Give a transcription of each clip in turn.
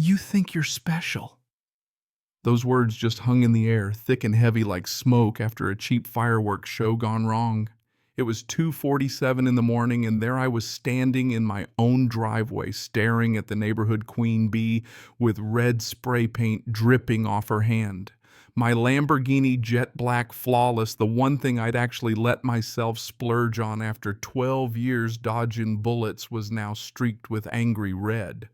You think you're special. Those words just hung in the air, thick and heavy like smoke after a cheap fireworks show gone wrong. It was 2:47 in the morning, and there I was standing in my own driveway, staring at the neighborhood queen bee with red spray paint dripping off her hand. My Lamborghini jet black flawless, the one thing I'd actually let myself splurge on after 12 years dodging bullets, was now streaked with angry red.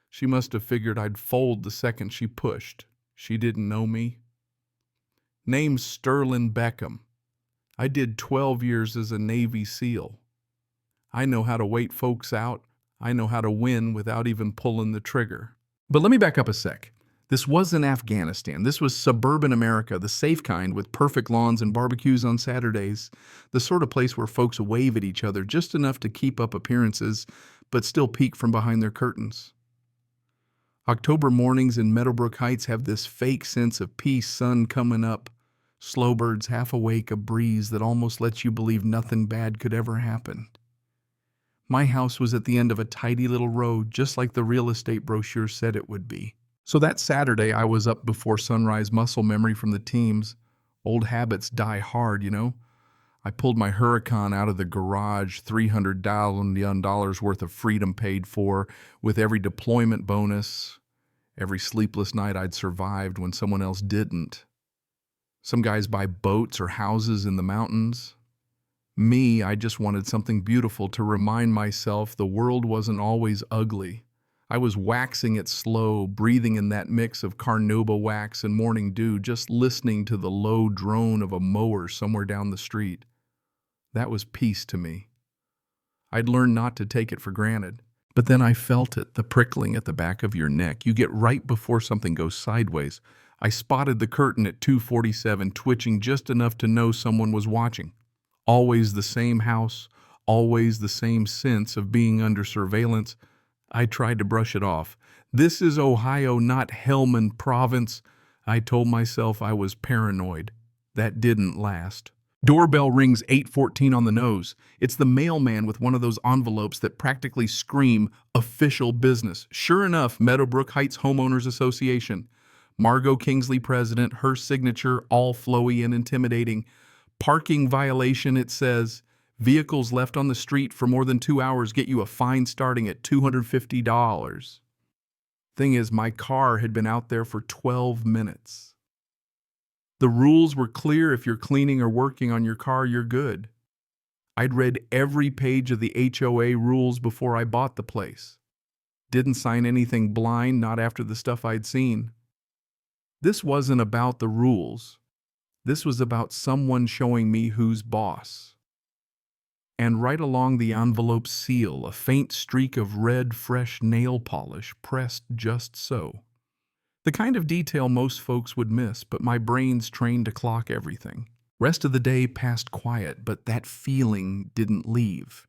She must have figured I'd fold the second she pushed. She didn't know me. Name's Sterling Beckham. I did 12 years as a Navy SEAL. I know how to wait folks out. I know how to win without even pulling the trigger. But let me back up a sec. This wasn't Afghanistan. This was suburban America, the safe kind with perfect lawns and barbecues on Saturdays, the sort of place where folks wave at each other just enough to keep up appearances, but still peek from behind their curtains. October mornings in Meadowbrook Heights have this fake sense of peace, sun coming up, slow birds half awake, a breeze that almost lets you believe nothing bad could ever happen. My house was at the end of a tidy little road, just like the real estate brochure said it would be. So that Saturday, I was up before sunrise, muscle memory from the teams. Old habits die hard, you know? I pulled my Huracan out of the garage, $300 worth of freedom paid for, with every deployment bonus, every sleepless night I'd survived when someone else didn't. Some guys buy boats or houses in the mountains. Me, I just wanted something beautiful to remind myself the world wasn't always ugly. I was waxing it slow, breathing in that mix of carnauba wax and morning dew, just listening to the low drone of a mower somewhere down the street. That was peace to me. I'd learned not to take it for granted. But then I felt it, the prickling at the back of your neck. You get right before something goes sideways. I spotted the curtain at 2:47, twitching just enough to know someone was watching. Always the same house, always the same sense of being under surveillance. I tried to brush it off. This is Ohio, not Helmand Province. I told myself I was paranoid. That didn't last. Doorbell rings 8:14 on the nose. It's the mailman with one of those envelopes that practically scream official business. Sure enough, Meadowbrook Heights Homeowners Association. Margot Kingsley president, her signature, all flowy and intimidating. Parking violation, it says. Vehicles left on the street for more than 2 hours get you a fine starting at $250. Thing is, my car had been out there for 12 minutes. The rules were clear. If you're cleaning or working on your car, you're good. I'd read every page of the HOA rules before I bought the place. Didn't sign anything blind, not after the stuff I'd seen. This wasn't about the rules. This was about someone showing me who's boss. And right along the envelope seal, a faint streak of red, fresh nail polish pressed just so. The kind of detail most folks would miss, but my brain's trained to clock everything. Rest of the day passed quiet, but that feeling didn't leave.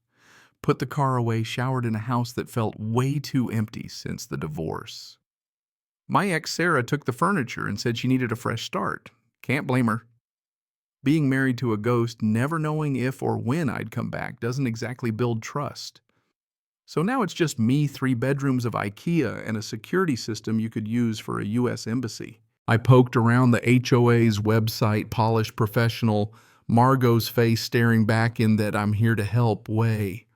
Put the car away, showered in a house that felt way too empty since the divorce. My ex Sarah took the furniture and said she needed a fresh start. Can't blame her. Being married to a ghost, never knowing if or when I'd come back, doesn't exactly build trust. So now it's just me, 3 bedrooms of IKEA, and a security system you could use for a U.S. embassy. I poked around the HOA's website, polished professional, Margot's face staring back in that I'm here to help way.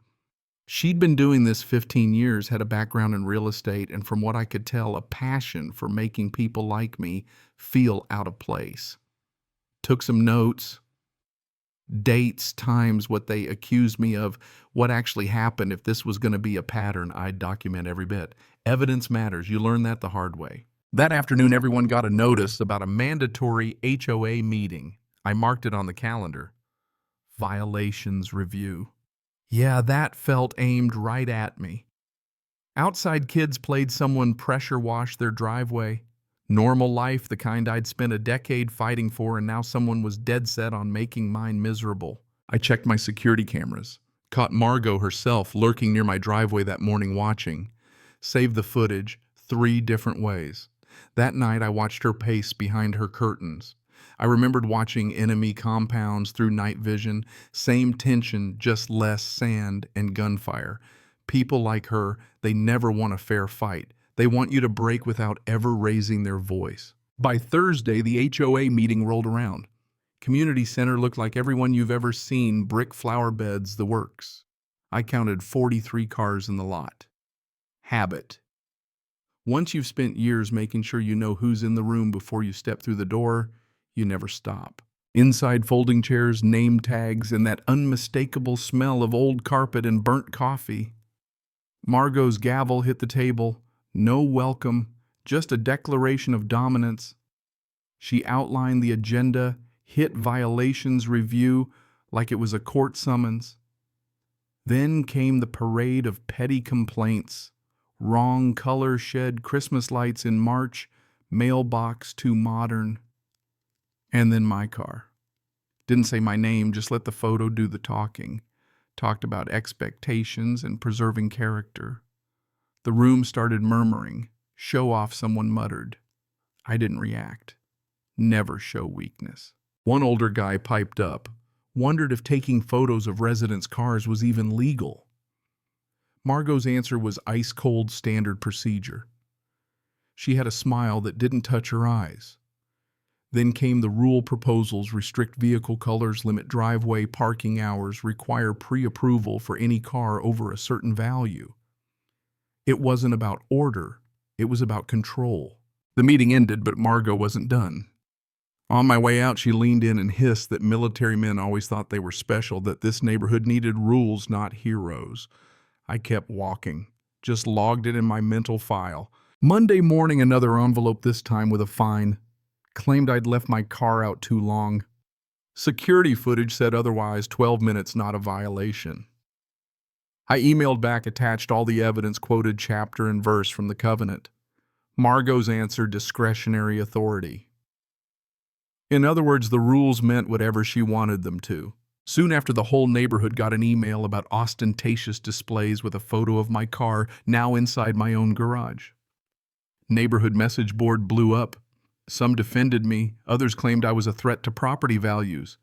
She'd been doing this 15 years, had a background in real estate, and from what I could tell, a passion for making people like me feel out of place. Took some notes. Dates, times, what they accused me of, what actually happened. If this was going to be a pattern, I'd document every bit. Evidence matters. You learn that the hard way. That afternoon, everyone got a notice about a mandatory HOA meeting. I marked it on the calendar. Violations review. Yeah, that felt aimed right at me. Outside kids played someone pressure wash their driveway. Normal life, the kind I'd spent a decade fighting for, and now someone was dead set on making mine miserable. I checked my security cameras. Caught Margot herself lurking near my driveway that morning watching. Saved the footage 3 different ways. That night I watched her pace behind her curtains. I remembered watching enemy compounds through night vision. Same tension, just less sand and gunfire. People like her, they never want a fair fight. They want you to break without ever raising their voice. By Thursday, the HOA meeting rolled around. Community center looked like everyone you've ever seen, brick flower beds, the works. I counted 43 cars in the lot. Habit. Once you've spent years making sure you know who's in the room before you step through the door, you never stop. Inside folding chairs, name tags, and that unmistakable smell of old carpet and burnt coffee. Margot's gavel hit the table. No welcome, just a declaration of dominance. She outlined the agenda, hit violations review like it was a court summons. Then came the parade of petty complaints. Wrong color shed Christmas lights in March, mailbox too modern. And then my car. Didn't say my name, just let the photo do the talking. Talked about expectations and preserving character. The room started murmuring. Show off, someone muttered. I didn't react. Never show weakness. One older guy piped up, wondered if taking photos of residents' cars was even legal. Margot's answer was ice-cold standard procedure. She had a smile that didn't touch her eyes. Then came the rule proposals: restrict vehicle colors, limit driveway parking hours, require pre-approval for any car over a certain value. It wasn't about order, it was about control. The meeting ended, but Margot wasn't done. On my way out, she leaned in and hissed that military men always thought they were special, that this neighborhood needed rules, not heroes. I kept walking, just logged it in my mental file. Monday morning, another envelope, this time with a fine. Claimed I'd left my car out too long. Security footage said otherwise, 12 minutes, not a violation. I emailed back, attached all the evidence, quoted chapter and verse from the covenant. Margot's answer: discretionary authority. In other words, the rules meant whatever she wanted them to. Soon after, the whole neighborhood got an email about ostentatious displays with a photo of my car, now inside my own garage. Neighborhood message board blew up. Some defended me, others claimed I was a threat to property values.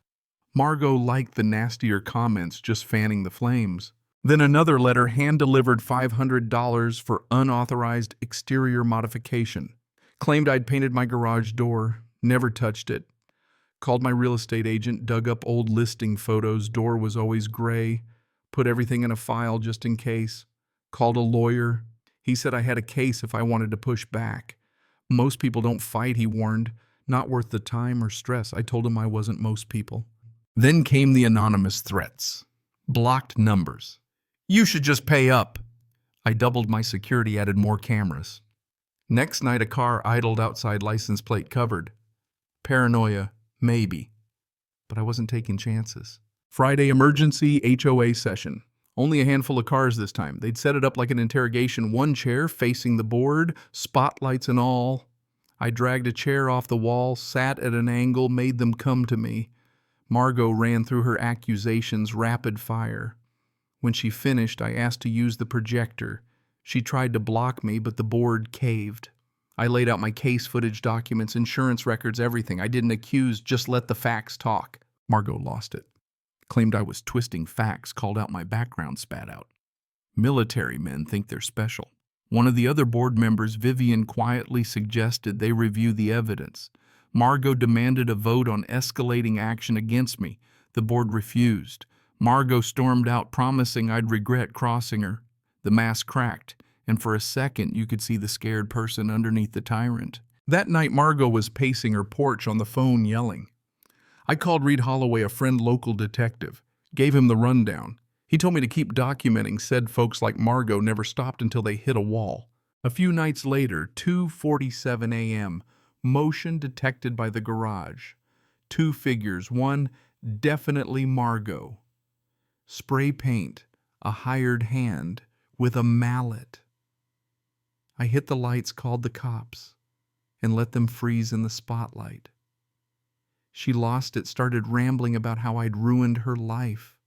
Margot liked the nastier comments, just fanning the flames. Then another letter, hand-delivered $500 for unauthorized exterior modification. Claimed I'd painted my garage door, never touched it. Called my real estate agent, dug up old listing photos, door was always gray. Put everything in a file just in case. Called a lawyer. He said I had a case if I wanted to push back. Most people don't fight, he warned. Not worth the time or stress. I told him I wasn't most people. Then came the anonymous threats. Blocked numbers. You should just pay up. I doubled my security, added more cameras. Next night, a car idled outside, license plate covered. Paranoia, maybe. But I wasn't taking chances. Friday, emergency HOA session. Only a handful of cars this time. They'd set it up like an interrogation, one chair facing the board, spotlights and all. I dragged a chair off the wall, sat at an angle, made them come to me. Margot ran through her accusations rapid fire. When she finished, I asked to use the projector. She tried to block me, but the board caved. I laid out my case footage, documents, insurance records, everything. I didn't accuse, just let the facts talk. Margot lost it. Claimed I was twisting facts, called out my background, spat out. Military men think they're special. One of the other board members, Vivian, quietly suggested they review the evidence. Margot demanded a vote on escalating action against me. The board refused. Margot stormed out, promising I'd regret crossing her. The mask cracked, and for a second you could see the scared person underneath the tyrant. That night, Margot was pacing her porch on the phone, yelling. I called Reed Holloway, a friend local detective, gave him the rundown. He told me to keep documenting, said folks like Margot never stopped until they hit a wall. A few nights later, 2:47 a.m., motion detected by the garage. Two figures, one definitely Margot. Spray paint, a hired hand with a mallet. I hit the lights, called the cops, and let them freeze in the spotlight. She lost it, started rambling about how I'd ruined her life,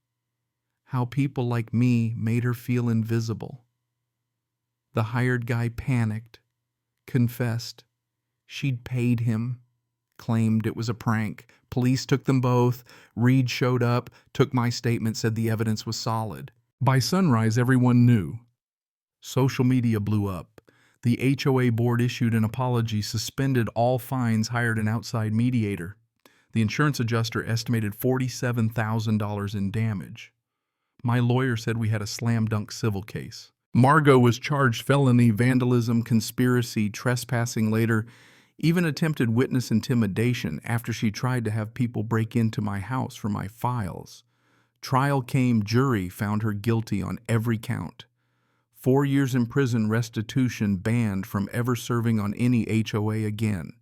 how people like me made her feel invisible. The hired guy panicked, confessed. She'd paid him, claimed it was a prank. Police took them both. Reed showed up, took my statement, said the evidence was solid. By sunrise, everyone knew. Social media blew up. The HOA board issued an apology, suspended all fines, hired an outside mediator. The insurance adjuster estimated $47,000 in damage. My lawyer said we had a slam-dunk civil case. Margot was charged felony, vandalism, conspiracy, trespassing later, even attempted witness intimidation after she tried to have people break into my house for my files. Trial came, jury found her guilty on every count. 4 years in prison, restitution, banned from ever serving on any HOA again.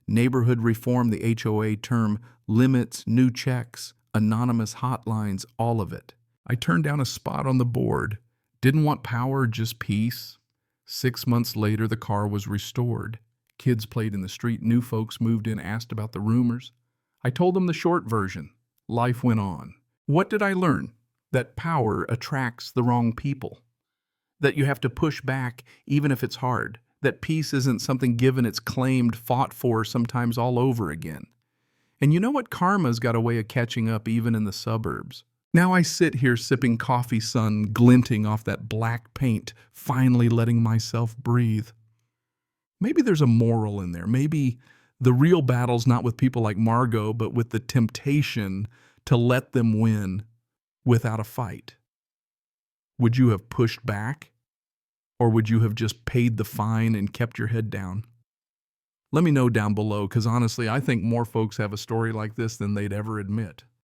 Neighborhood reform, the HOA term, limits, new checks, anonymous hotlines, all of it. I turned down a spot on the board. Didn't want power, just peace. 6 months later, the car was restored. Kids played in the street, new folks moved in, asked about the rumors. I told them the short version. Life went on. What did I learn? That power attracts the wrong people. That you have to push back even if it's hard. That peace isn't something given, it's claimed, fought for, sometimes all over again. And you know what? Karma's got a way of catching up even in the suburbs. Now I sit here sipping coffee, sun glinting off that black paint, finally letting myself breathe. Maybe there's a moral in there. Maybe the real battle's not with people like Margot, but with the temptation to let them win without a fight. Would you have pushed back? Or would you have just paid the fine and kept your head down? Let me know down below, because honestly, I think more folks have a story like this than they'd ever admit.